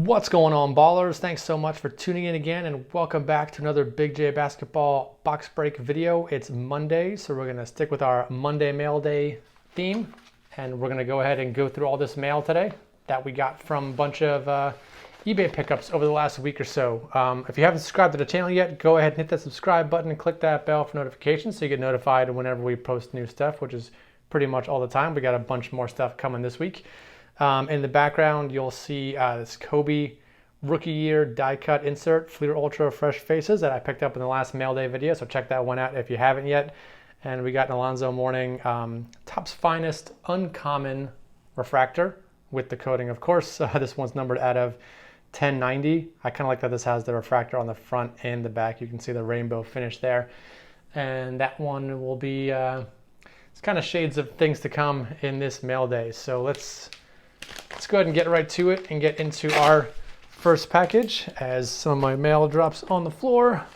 What's going on, ballers? Thanks so much for tuning in again, and welcome back to another BigJBasketball box break video. It's Monday, so we're gonna stick with our Monday mail day theme, and we're gonna go ahead and go through all this mail today that we got from a bunch of eBay pickups over the last week or so. If you haven't subscribed to the channel yet, go ahead and hit that subscribe button and click that bell for notifications so you get notified whenever we post new stuff, which is pretty much all the time. We got a bunch more stuff coming this week. In the background, you'll see this Kobe rookie year die cut insert, Fleer Ultra Fresh Faces that I picked up in the last mail day video. So check that one out if you haven't yet. And we got an Alonzo Mourning Topps Finest Uncommon Refractor with the coating, of course. This one's numbered out of 1090. I kind of like that this has the refractor on the front and the back. You can see the rainbow finish there. And that one will be, it's kind of shades of things to come in this mail day. So let's go ahead and get right to it and get into our first package as some of my mail drops on the floor.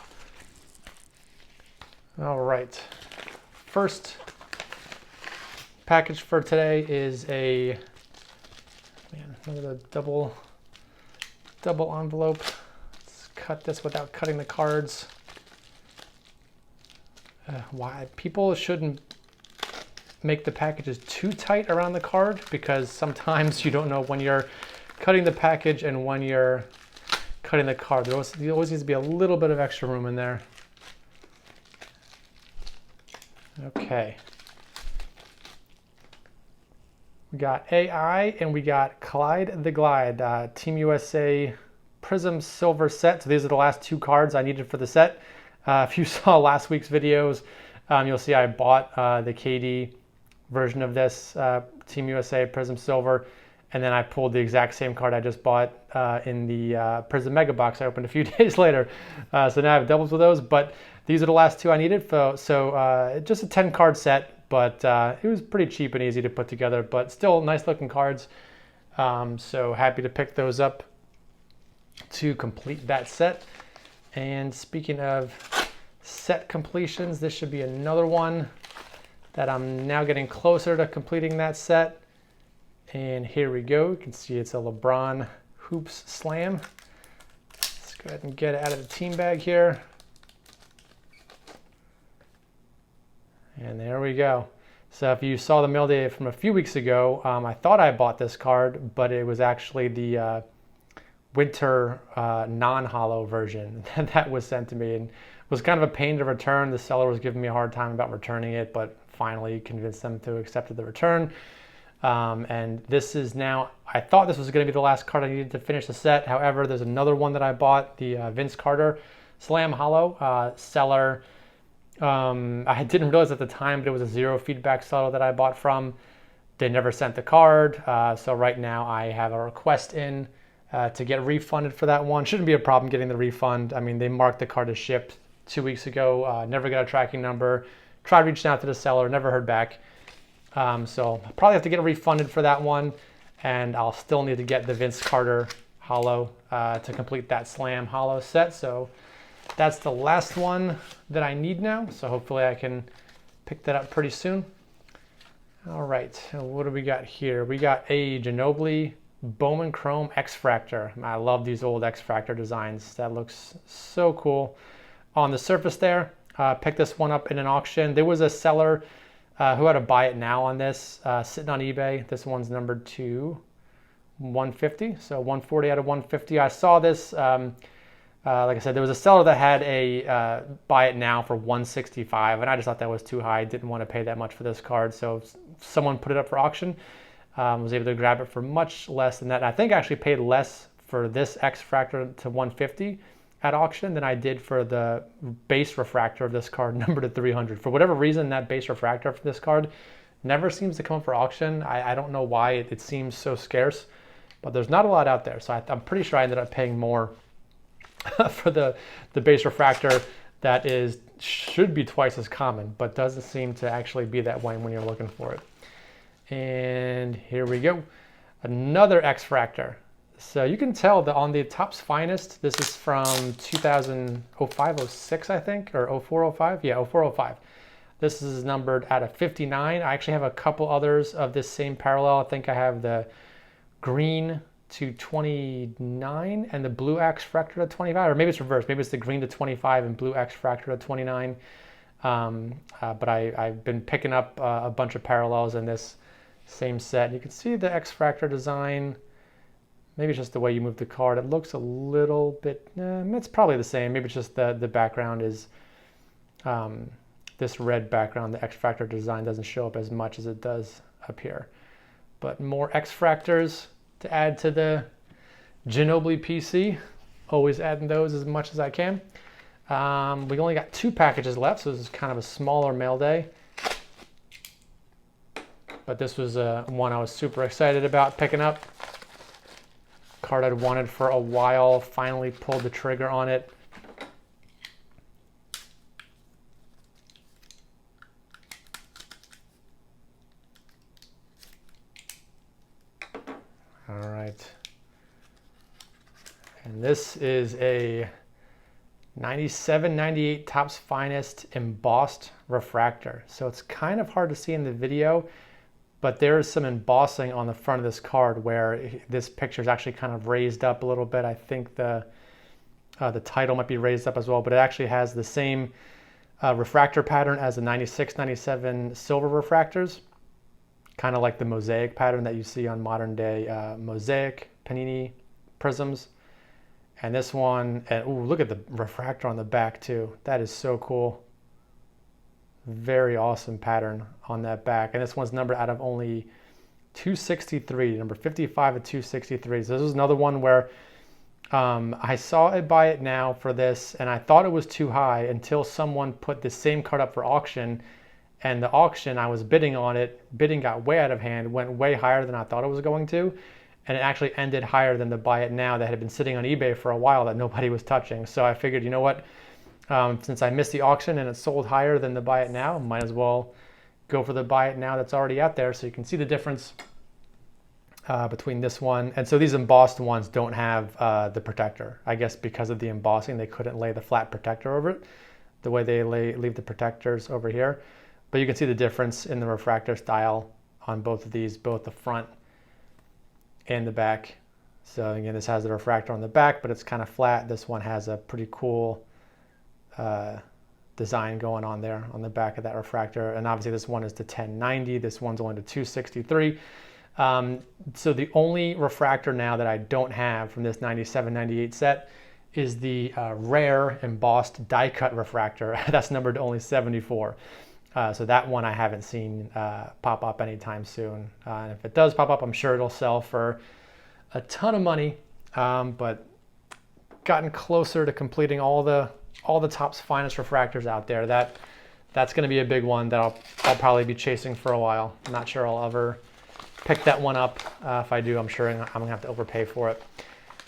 All right, first package for today is another double envelope. Let's cut this without cutting the cards. Why people shouldn't make the packages too tight around the card, because sometimes you don't know when you're cutting the package and when you're cutting the card. There always needs to be a little bit of extra room in there. Okay. We got AI and we got Clyde the Glide, Team USA Prism Silver set. So these are the last two cards I needed for the set. If you saw last week's videos, you'll see I bought the KD version of this Team USA Prism Silver, and then I pulled the exact same card I just bought in the Prism Mega Box I opened a few days later. So now I have doubles with those, but these are the last two I needed. So just a 10 card set, but it was pretty cheap and easy to put together, but still nice looking cards. So happy to pick those up to complete that set. And speaking of set completions, this should be another one that I'm now getting closer to completing that set. And here we go. You can see it's a LeBron Hoops Slam. Let's go ahead and get it out of the team bag here. And there we go. So if you saw the mail day from a few weeks ago, I thought I bought this card, but it was actually the winter non-holo version that was sent to me, and was kind of a pain to return. The seller was giving me a hard time about returning it, but finally convinced them to accept the return. And this is now, I thought this was going to be the last card I needed to finish the set. However, there's another one that I bought, the Vince Carter Slam Holo seller. I didn't realize at the time, but it was a zero feedback seller that I bought from. They never sent the card. So right now I have a request in to get refunded for that one. Shouldn't be a problem getting the refund. I mean, they marked the card as shipped 2 weeks ago. Never got a tracking number. Tried reaching out to the seller, never heard back. So I'll probably have to get refunded for that one, and I'll still need to get the Vince Carter Holo to complete that Slam Holo set. So that's the last one that I need now. So hopefully I can pick that up pretty soon. All right, so what do we got here? We got a Ginobili Bowman Chrome X-Fractor. I love these old X-Fractor designs. That looks so cool on the surface there. Picked this one up in an auction. There was a seller who had a buy it now on this sitting on eBay. This one's numbered to 150, so 140 out of 150. I saw this, like I said, there was a seller that had a buy it now for 165, and I just thought that was too high. Didn't want to pay that much for this card, so someone put it up for auction. Was able to grab it for much less than that. And I think I actually paid less for this X-Fractor to 150 at auction than I did for the base refractor of this card, numbered at 300. For whatever reason, that base refractor for this card never seems to come up for auction. I don't know why it seems so scarce, but there's not a lot out there. So I'm pretty sure I ended up paying more for the base refractor that should be twice as common, but doesn't seem to actually be that way when you're looking for it. And here we go, another X-Fractor. So you can tell that on the Topps Finest, this is from 2005, 06, I think, or 04, 05. Yeah, 04, 05. This is numbered out of 59. I actually have a couple others of this same parallel. I think I have the green to 29 and the blue X Refractor to 25, or maybe it's reversed. Maybe it's the green to 25 and blue X Refractor to 29. But I've been picking up a bunch of parallels in this same set. You can see the X Refractor design. Maybe it's just the way you move the card. It looks a little bit, it's probably the same. Maybe it's just the background is this red background. The X Refractor design doesn't show up as much as it does up here. But more X Refractors to add to the Ginobili PC. Always adding those as much as I can. We only got 2 packages left, so this is kind of a smaller mail day. But this was one I was super excited about picking up. Card I'd wanted for a while, finally pulled the trigger on it. All right. And this is a 97-98 Topps Finest embossed refractor. So it's kind of hard to see in the video, but there is some embossing on the front of this card where this picture is actually kind of raised up a little bit. I think the title might be raised up as well, but it actually has the same refractor pattern as the 96-97 silver refractors, kind of like the mosaic pattern that you see on modern day mosaic Panini prisms. And this one, and ooh, look at the refractor on the back too. That is so cool. Very awesome pattern on that back. And this one's numbered out of only 263, number 55 of 263. So this is another one where I saw it buy it now for this, and I thought it was too high until someone put the same card up for auction. And the auction, I was bidding on it. Bidding got way out of hand, went way higher than I thought it was going to. And it actually ended higher than the buy it now that had been sitting on eBay for a while that nobody was touching. So I figured, you know what, since I missed the auction and it sold higher than the buy it now, might as well go for the buy it now that's already out there. So you can see the difference between this one. And so these embossed ones don't have the protector. I guess because of the embossing, they couldn't lay the flat protector over it the way they leave the protectors over here. But you can see the difference in the refractor style on both of these, both the front and the back. So again, this has the refractor on the back, but it's kind of flat. This one has a pretty cool design going on there on the back of that refractor. And obviously this one is to 1090. This one's only to 263. So the only refractor now that I don't have from this 97-98 set is the rare embossed die cut refractor. That's numbered to only 74. So that one I haven't seen pop up anytime soon. And if it does pop up, I'm sure it'll sell for a ton of money. But gotten closer to completing all the Topps Finest refractors out there. That's going to be a big one that I'll probably be chasing for a while. I'm not sure I'll ever pick that one up. If I do, I'm sure I'm going to have to overpay for it.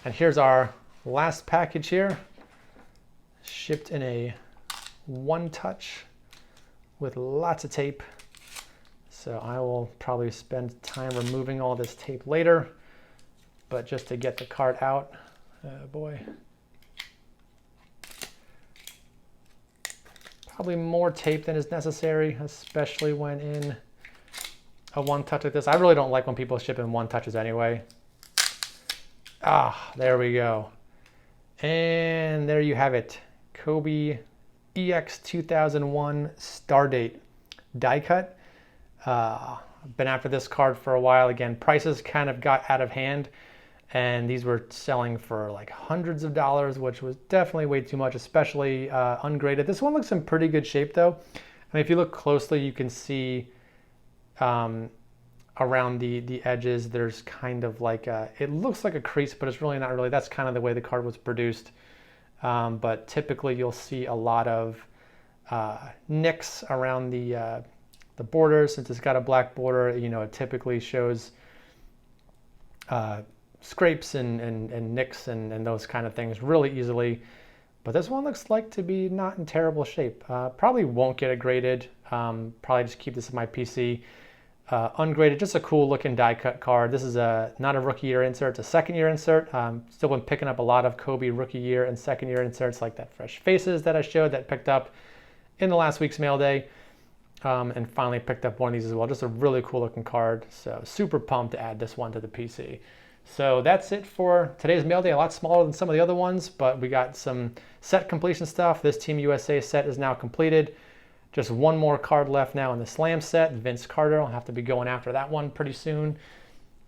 And here's our last package here. Shipped in a one-touch with lots of tape. So I will probably spend time removing all this tape later, but just to get the card out, boy. Probably more tape than is necessary, especially when in a one touch like this. I really don't like when people ship in one touches anyway. Ah, there we go. And there you have it. Kobe EX 2001 Stardate die cut. Been after this card for a while. Again, prices kind of got out of hand, and these were selling for like hundreds of dollars, which was definitely way too much, especially ungraded. This one looks in pretty good shape though. I mean, if you look closely, you can see around the edges, there's kind of like it looks like a crease, but it's really not really. That's kind of the way the card was produced. But typically you'll see a lot of nicks around the borders. Since it's got a black border, you know, it typically shows scrapes and nicks and those kind of things really easily. But this one looks like to be not in terrible shape. Probably won't get it graded. Probably just keep this in my PC. Ungraded, just a cool looking die cut card. This is not a rookie year insert, it's a second year insert. Still been picking up a lot of Kobe rookie year and second year inserts like that Fresh Faces that I showed that picked up in the last week's mail day. And finally picked up one of these as well. Just a really cool looking card. So super pumped to add this one to the PC. So that's it for today's mail day. A lot smaller than some of the other ones, but we got some set completion stuff. This Team USA set is now completed. Just one more card left now in the Slam set. Vince Carter. I'll have to be going after that one pretty soon.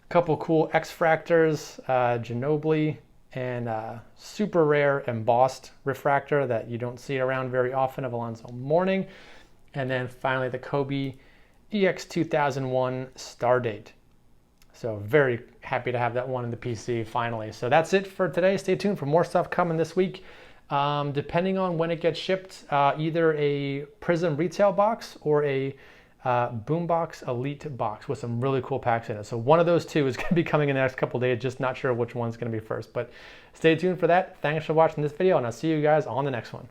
A couple cool X-Fractors, Ginobili, and super rare embossed refractor that you don't see around very often of Alonzo Mourning. And then finally the Kobe EX 2001 Stardate. So very happy to have that one in the PC finally. So that's it for today. Stay tuned for more stuff coming this week. Depending on when it gets shipped, either a Prism retail box or a Boombox Elite box with some really cool packs in it. So one of those two is going to be coming in the next couple of days. Just not sure which one's going to be first, but stay tuned for that. Thanks for watching this video, and I'll see you guys on the next one.